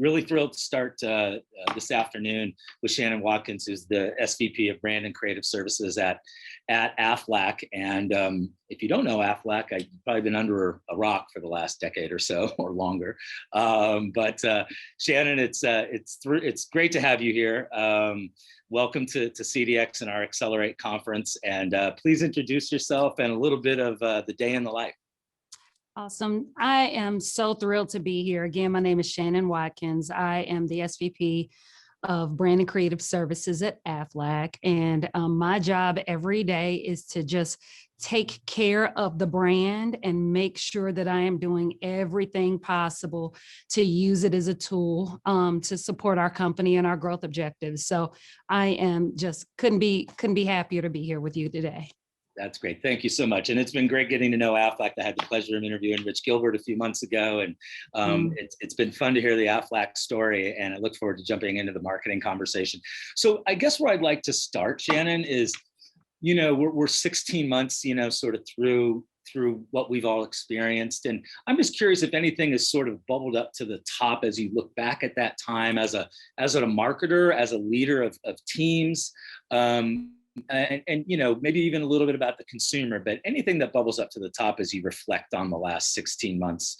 Really thrilled to start this afternoon with Shannon Watkins, who's the SVP of Brand and Creative Services at Aflac. And if you don't know Aflac, I've probably been under a rock for the last decade or so, or longer. But Shannon, it's great to have you here. Welcome to CDX and our Accelerate conference. And please introduce yourself and a little bit of the day in the life. Awesome. I am so thrilled to be here. Again, my name is Shannon Watkins. I am the SVP of Brand and Creative Services at Aflac. And my job every day is to just take care of the brand and make sure that I am doing everything possible to use it as a tool to support our company and our growth objectives. So I am just couldn't be happier to be here with you today. That's great. Thank you so much. And it's been great getting to know Aflac. I had the pleasure of interviewing Rich Gilbert a few months ago. And it's been fun to hear the Aflac story. And I look forward to jumping into the marketing conversation. So I guess where I'd like to start, Shannon, is, we're 16 months, sort of through what we've all experienced. And I'm just curious if anything has sort of bubbled up to the top as you look back at that time as a marketer, as a leader of teams. And maybe even a little bit about the consumer, but anything that bubbles up to the top as you reflect on the last 16 months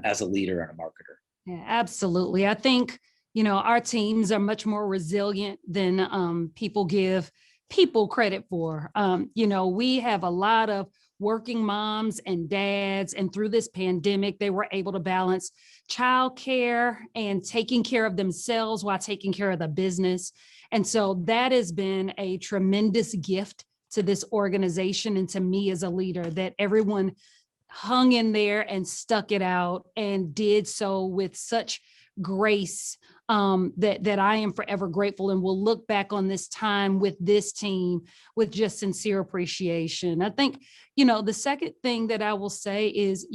as a leader and a marketer. Yeah, absolutely. I think, our teams are much more resilient than people give people credit for. We have a lot of working moms and dads, and through this pandemic, they were able to balance childcare and taking care of themselves while taking care of the business. And so that has been a tremendous gift to this organization and to me as a leader, that everyone hung in there and stuck it out and did so with such grace that I am forever grateful, and will look back on this time with this team with just sincere appreciation. I think, the second thing that I will say is,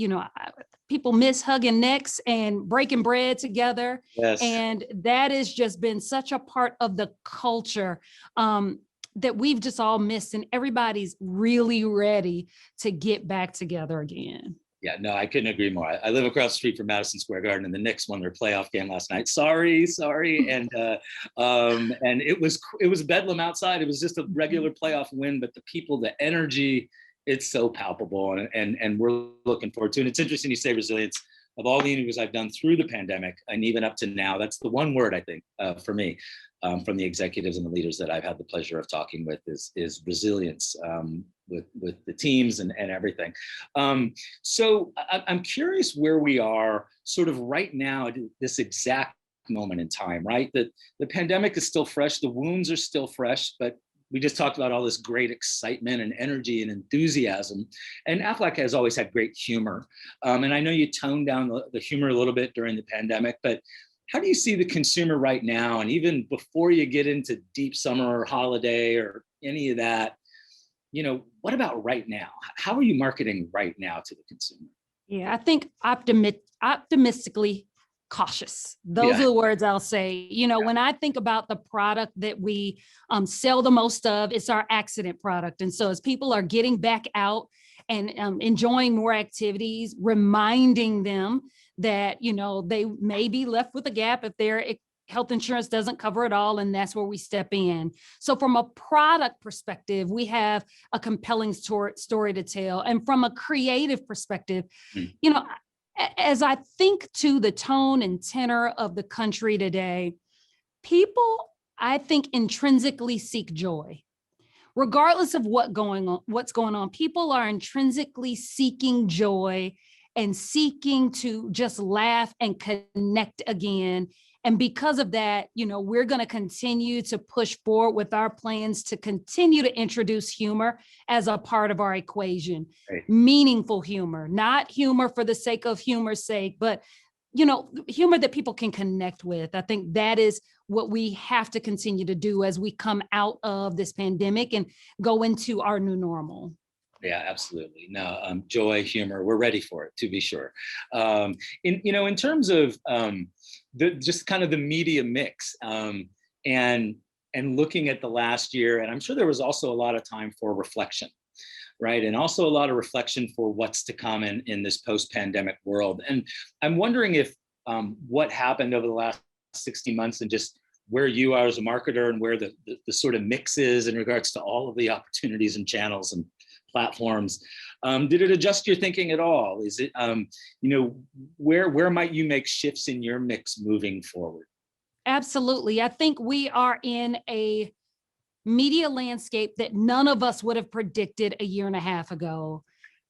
people miss hugging necks and breaking bread together. Yes. And that has just been such a part of the culture that we've just all missed, and everybody's really ready to get back together again. Yeah, no, I couldn't agree more. I live across the street from Madison Square Garden, and the Knicks won their playoff game last night. Sorry, and it was bedlam outside. It was just a regular playoff win, but the people, the energy, it's so palpable, and we're looking forward to it. And it's interesting you say resilience. Of all the interviews I've done through the pandemic and even up to now, that's the one word I think for me from the executives and the leaders that I've had the pleasure of talking with is resilience with the teams and everything. So I'm curious where we are sort of right now at this exact moment in time, right? That the pandemic is still fresh, the wounds are still fresh, but we just talked about all this great excitement and energy and enthusiasm. And Aflac has always had great humor. And I know you toned down the humor a little bit during the pandemic, but how do you see the consumer right now? And even before you get into deep summer or holiday or any of that, what about right now? How are you marketing right now to the consumer? Yeah, I think optimistically cautious. Those are the words I'll say. When I think about the product that we sell the most of, it's our accident product. And so as people are getting back out and enjoying more activities, reminding them that, they may be left with a gap if their health insurance doesn't cover it all, and that's where we step in. So from a product perspective, we have a compelling story to tell. And from a creative perspective, as I think to the tone and tenor of the country today, people, I think, intrinsically seek joy. Regardless of what's going on, people are intrinsically seeking joy and seeking to just laugh and connect again. And because of that, we're going to continue to push forward with our plans to continue to introduce humor as a part of our equation. Right. Meaningful humor, not humor for the sake of humor's sake, but, humor that people can connect with. I think that is what we have to continue to do as we come out of this pandemic and go into our new normal. Yeah, absolutely. No, joy, humor, we're ready for it, to be sure. In terms of just kind of the media mix and looking at the last year, and I'm sure there was also a lot of time for reflection, right? And also a lot of reflection for what's to come in this post-pandemic world. And I'm wondering if what happened over the last 60 months and just where you are as a marketer and where the sort of mix is in regards to all of the opportunities and channels and platforms. Did it adjust your thinking at all? Is it, where might you make shifts in your mix moving forward? Absolutely. I think we are in a media landscape that none of us would have predicted a year and a half ago.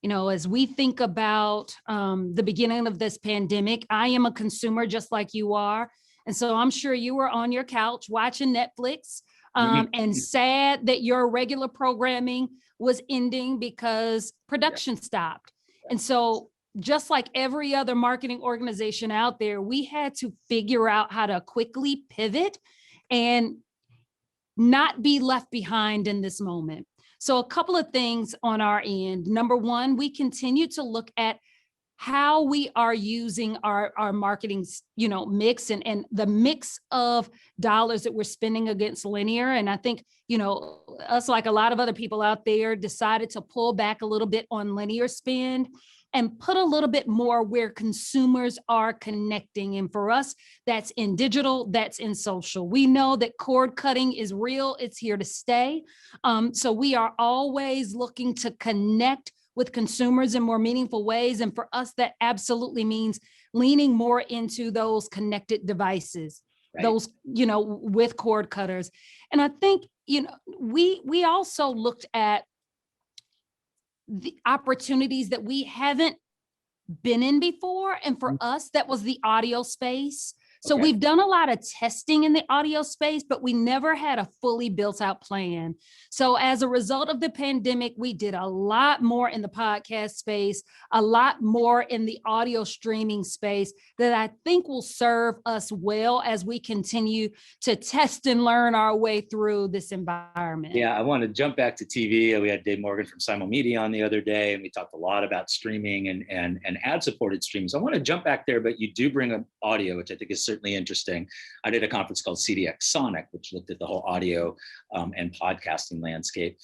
As we think about the beginning of this pandemic, I am a consumer just like you are. And so I'm sure you were on your couch watching Netflix and sad that your regular programming was ending because production stopped. And so just like every other marketing organization out there, we had to figure out how to quickly pivot and not be left behind in this moment. So a couple of things on our end. Number one, we continue to look at how we are using our marketing, mix and the mix of dollars that we're spending against linear. And I think, us, like a lot of other people out there, decided to pull back a little bit on linear spend and put a little bit more where consumers are connecting. And for us, that's in digital, that's in social. We know that cord cutting is real, it's here to stay. So we are always looking to connect with consumers in more meaningful ways. And for us, that absolutely means leaning more into those connected devices, right, those, with cord cutters. And I think, we also looked at the opportunities that we haven't been in before. And for us, that was the audio space. So we've done a lot of testing in the audio space, but we never had a fully built out plan. So as a result of the pandemic, we did a lot more in the podcast space, a lot more in the audio streaming space that I think will serve us well as we continue to test and learn our way through this environment. Yeah, I want to jump back to TV. We had Dave Morgan from Simul Media on the other day, and we talked a lot about streaming and ad-supported streams. I want to jump back there, but you do bring up audio, which I think is certainly interesting. I did a conference called CDX Sonic, which looked at the whole audio and podcasting landscape.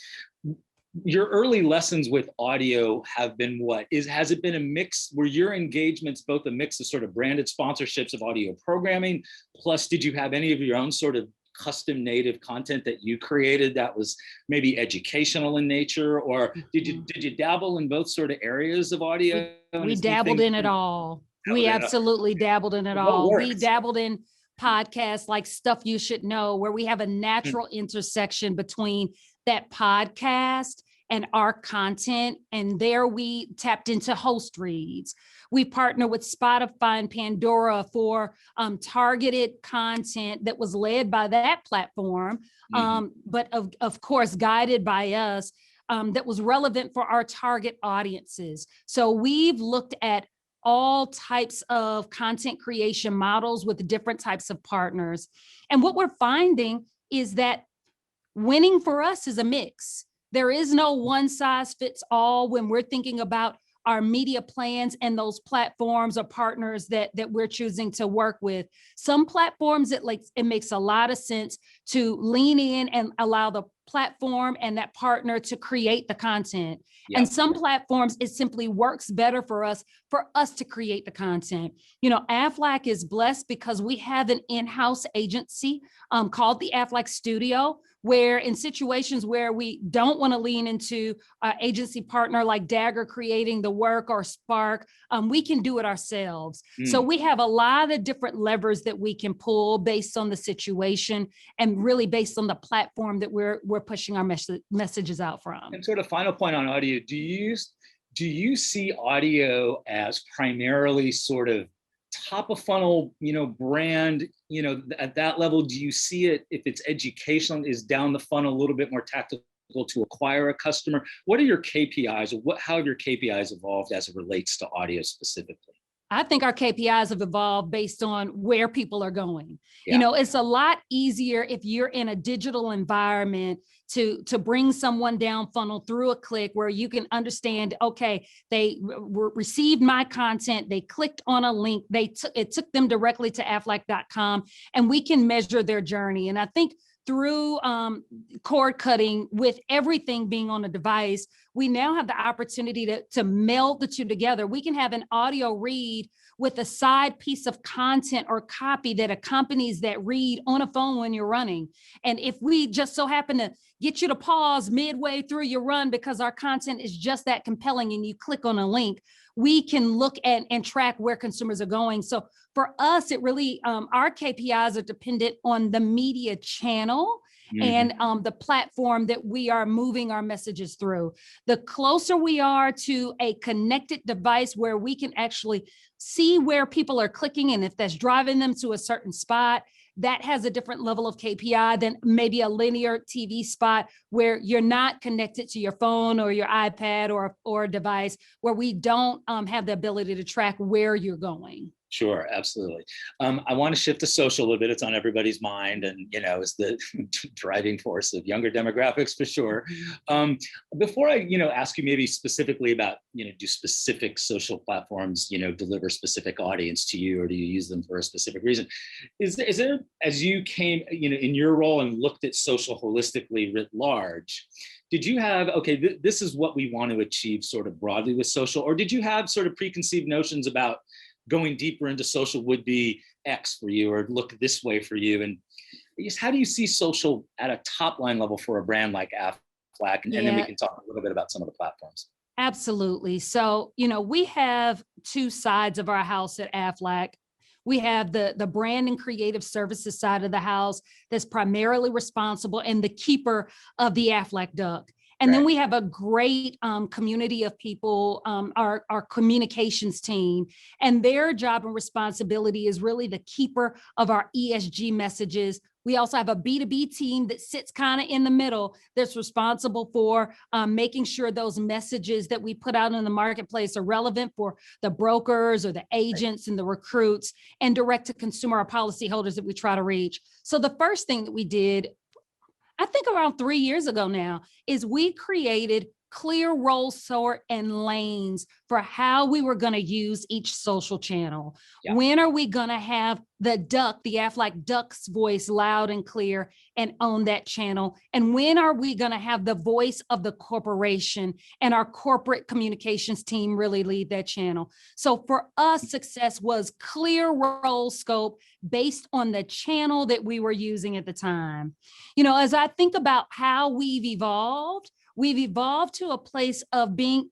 Your early lessons with audio have been what? Has it been a mix? Were your engagements both a mix of sort of branded sponsorships of audio programming, plus did you have any of your own sort of custom native content that you created that was maybe educational in nature, or did you dabble in both sort of areas of audio? We dabbled in it all. We absolutely dabbled in it all. We dabbled in podcasts like Stuff You Should Know, where we have a natural intersection between that podcast and our content. And there we tapped into host reads. We partner with Spotify and Pandora for targeted content that was led by that platform, but of course, guided by us, that was relevant for our target audiences. So we've looked at all types of content creation models with different types of partners. And what we're finding is that winning for us is a mix. There is no one size fits all when we're thinking about our media plans and those platforms or partners that we're choosing to work with. Some platforms, it makes a lot of sense to lean in and allow the platform and that partner to create the content. Yep. And some platforms, it simply works better for us to create the content. Aflac is blessed because we have an in-house agency called the Aflac Studio, where in situations where we don't want to lean into an agency partner like Dagger creating the work or Spark, we can do it ourselves. So we have a lot of different levers that we can pull based on the situation and really based on the platform that we're pushing our messages out from. And sort of final point on audio, do you see audio as primarily sort of top of funnel, brand, at that level? Do you see it, if it's educational, is down the funnel a little bit more tactical to acquire a customer? What are your KPIs, or how have your KPIs evolved as it relates to audio specifically? I think our KPIs have evolved based on where people are going. Yeah. It's a lot easier if you're in a digital environment to bring someone down funnel through a click where you can understand, okay, they received my content, they clicked on a link, it took them directly to aflac.com, and we can measure their journey. And I think through cord cutting, with everything being on a device, we now have the opportunity to meld the two together. We can have an audio read with a side piece of content or copy that accompanies that read on a phone when you're running. And if we just so happen to get you to pause midway through your run because our content is just that compelling and you click on a link, we can look at and track where consumers are going. So for us, it really, our KPIs are dependent on the media channel and the platform that we are moving our messages through. The closer we are to a connected device where we can actually see where people are clicking and if that's driving them to a certain spot, that has a different level of KPI than maybe a linear TV spot where you're not connected to your phone or your iPad or a device where we don't have the ability to track where you're going. Sure, absolutely. I want to shift to social a little bit. It's on everybody's mind, and it's the driving force of younger demographics for sure. Before I, ask you maybe specifically about, do specific social platforms, deliver specific audience to you, or do you use them for a specific reason? Is there, as you came, in your role and looked at social holistically writ large, did you have, okay, this is what we want to achieve sort of broadly with social, or did you have sort of preconceived notions about going deeper into social would be X for you or look this way for you? And I guess, how do you see social at a top line level for a brand like Aflac? And then we can talk a little bit about some of the platforms. Absolutely. So, we have two sides of our house at Aflac. We have the brand and creative services side of the house that's primarily responsible and the keeper of the Aflac duck. And then we have a great community of people, our communications team, and their job and responsibility is really the keeper of our ESG messages. We also have a B2B team that sits kind of in the middle that's responsible for making sure those messages that we put out in the marketplace are relevant for the brokers or the agents and the recruits and direct to consumer or policyholders that we try to reach. So the first thing that we did, I think around 3 years ago now, is we created clear role sort and lanes for how we were going to use each social channel. Yeah. When are we going to have the duck, the Aflac duck's voice loud and clear and own that channel? And when are we going to have the voice of the corporation and our corporate communications team really lead that channel? So for us, success was clear role scope based on the channel that we were using at the time. As I think about how we've evolved to a place of being,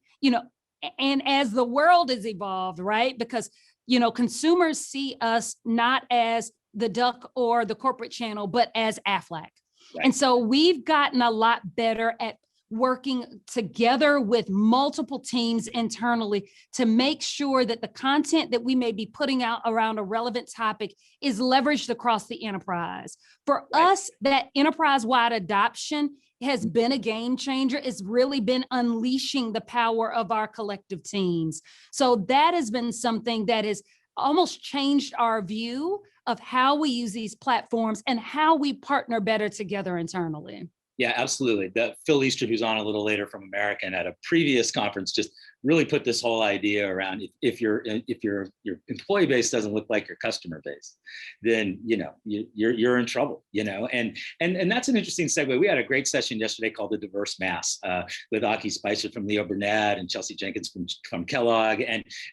and as the world has evolved, right? Because, consumers see us not as the duck or the corporate channel, but as Aflac. Right. And so we've gotten a lot better at working together with multiple teams internally to make sure that the content that we may be putting out around a relevant topic is leveraged across the enterprise. For us, that enterprise-wide adoption has been a game changer. It's really been unleashing the power of our collective teams. So that has been something that has almost changed our view of how we use these platforms and how we partner better together internally. Yeah, absolutely. Phil Easter, who's on a little later from American at a previous conference, just really put this whole idea around if your employee base doesn't look like your customer base, then you're in trouble. And that's an interesting segue. We had a great session yesterday called The Diverse Mass with Aki Spicer from Leo Burnett and Chelsea Jenkins from Kellogg,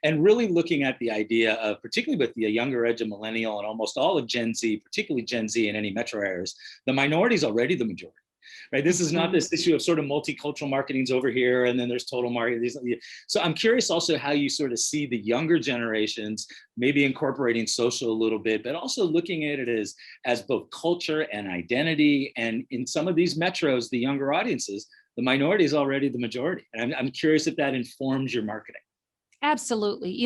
and really looking at the idea of, particularly with the younger edge of millennial and almost all of Gen Z, particularly Gen Z in any metro areas, the minority is already the majority. Right. This is not this issue of sort of multicultural marketing's over here, and then there's total marketing. So I'm curious also how you sort of see the younger generations maybe incorporating social a little bit, but also looking at it as both culture and identity. And in some of these metros, the younger audiences, the minority is already the majority. And I'm curious if that informs your marketing. Absolutely.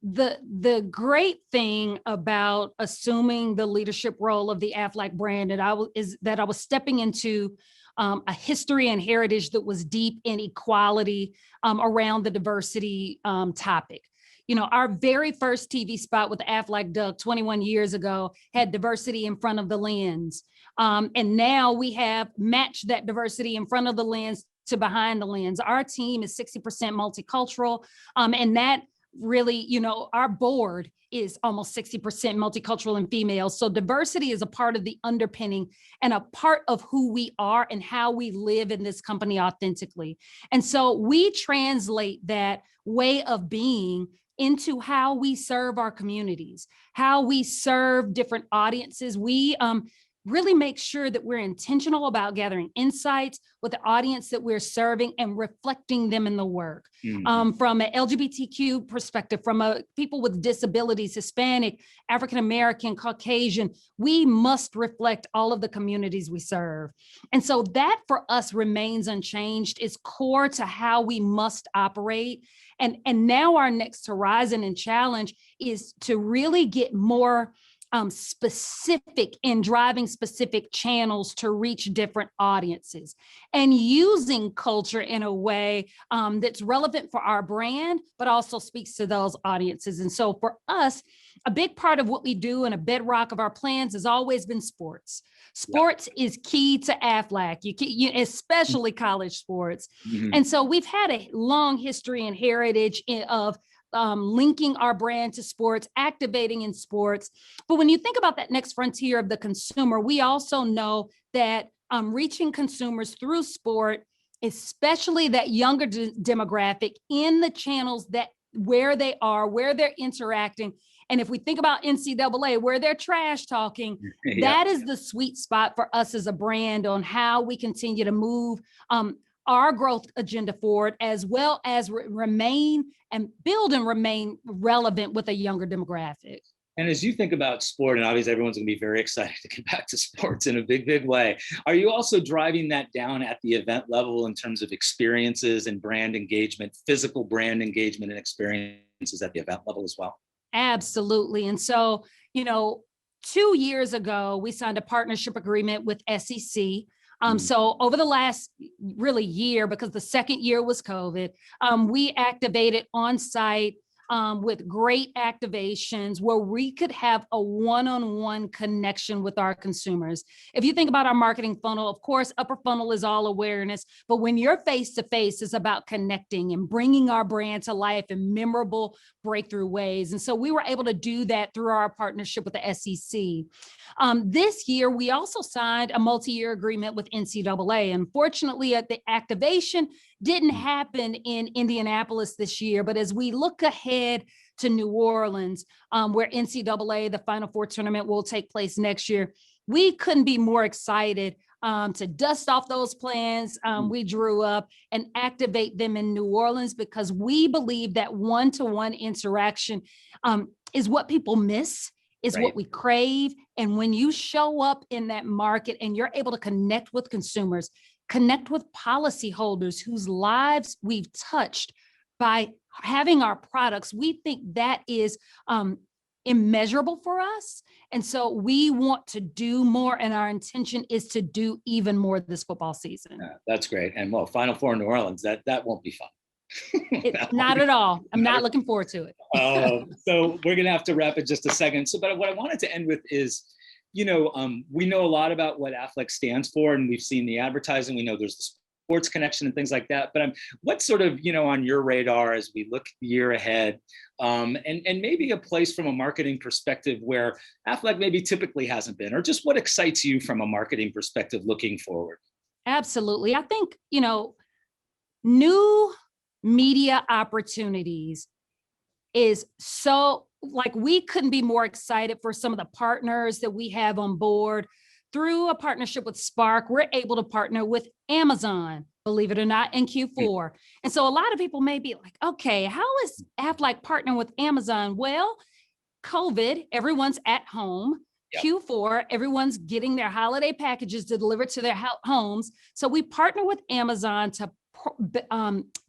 The great thing about assuming the leadership role of the Aflac brand is that I was stepping into a history and heritage that was deep in equality around the diversity topic. Our very first TV spot with the Aflac Duck 21 years ago had diversity in front of the lens. And now we have matched that diversity in front of the lens to behind the lens. Our team is 60% multicultural, and that really, our board is almost 60% multicultural and female. So diversity is a part of the underpinning and a part of who we are and how we live in this company authentically. And so we translate that way of being into how we serve our communities, how we serve different audiences. We really make sure that we're intentional about gathering insights with the audience that we're serving and reflecting them in the work. From an LGBTQ perspective, from people with disabilities, Hispanic, African-American, Caucasian, we must reflect all of the communities we serve. And so that for us remains unchanged. It's core to how we must operate. And now our next horizon and challenge is to really get more specific in driving specific channels to reach different audiences and using culture in a way that's relevant for our brand, but also speaks to those audiences. And so for us, a big part of what we do and a bedrock of our plans has always been sports. Sports is key to Aflac, especially college sports. And so we've had a long history and heritage of linking our brand to sports, activating in sports. But when you think about that next frontier of the consumer, we also know that reaching consumers through sport, especially that younger demographic in the channels where they are, where they're interacting. And if we think about NCAA, where they're trash talking, that is the sweet spot for us as a brand on how we continue to move our growth agenda forward, as well as remain and build and remain relevant with a younger demographic. And as you think about sport, and obviously everyone's going to be very excited to get back to sports in a big, big way, are you also driving that down at the event level in terms of experiences and brand engagement, physical brand engagement and experiences at the event level as well? Absolutely. And so, 2 years ago, we signed a partnership agreement with SEC. So over the last really year, because the second year was COVID, we activated on site with great activations where we could have a one-on-one connection with our consumers. If you think about our marketing funnel, of course, upper funnel is all awareness, but when you're face-to-face, it's about connecting and bringing our brand to life in memorable breakthrough ways. And so we were able to do that through our partnership with the SEC. This year, we also signed a multi-year agreement with NCAA. Unfortunately, the activation didn't happen in Indianapolis this year, but as we look ahead to New Orleans, where NCAA, the Final Four tournament, will take place next year, we couldn't be more excited to dust off those plans we drew up and activate them in New Orleans, because we believe that one-to-one interaction is what people miss, is what we crave. And when you show up in that market and you're able to connect with consumers, connect with policyholders whose lives we've touched by having our products, we think that is immeasurable for us. And so we want to do more, and our intention is to do even more this football season. Yeah, that's great. And well, Final Four in New Orleans, that won't be fun. Not at all. I'm not looking forward to it. So we're going to have to wrap in just a second. So, but what I wanted to end with is, we know a lot about what Aflac stands for, and we've seen the advertising. We know there's the sports connection and things like that. But what's sort of, on your radar as we look the year ahead, and maybe a place from a marketing perspective where Aflac maybe typically hasn't been, or just what excites you from a marketing perspective looking forward? Absolutely. I think, new media opportunities is so, like, we couldn't be more excited for some of the partners that we have on board. Through a partnership with Spark, we're able to partner with Amazon, believe it or not, in Q4. And so a lot of people may be like, okay, how is Aflac partnering with Amazon? Well, COVID, everyone's at home. Yep. Q4, everyone's getting their holiday packages delivered to their homes. So we partner with Amazon to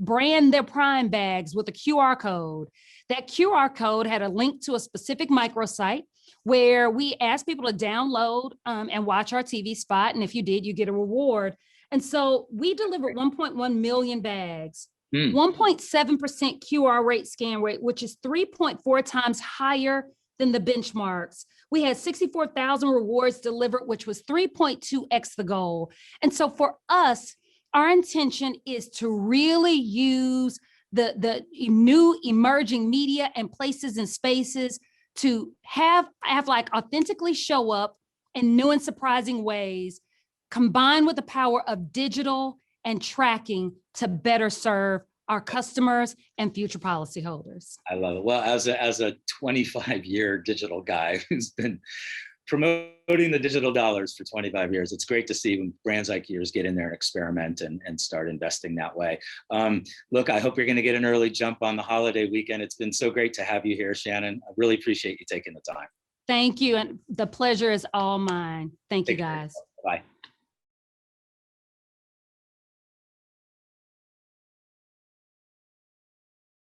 brand their Prime bags with a QR code. That QR code had a link to a specific microsite where we asked people to download and watch our TV spot. And if you did, you get a reward. And so we delivered 1.1 million bags, 1.7% QR rate scan rate, which is 3.4 times higher than the benchmarks. We had 64,000 rewards delivered, which was 3.2x the goal. And so for us, our intention is to really use the new emerging media and places and spaces to have like authentically show up in new and surprising ways, combined with the power of digital and tracking to better serve our customers and future policyholders. I love it. Well, as a 25-year digital guy who's been promoting the digital dollars for 25 years, it's great to see when brands like yours get in there and experiment and start investing that way. Look, I hope you're going to get an early jump on the holiday weekend. It's been so great to have you here, Shannon. I really appreciate you taking the time. Thank you. And the pleasure is all mine. Thank you, guys. Bye.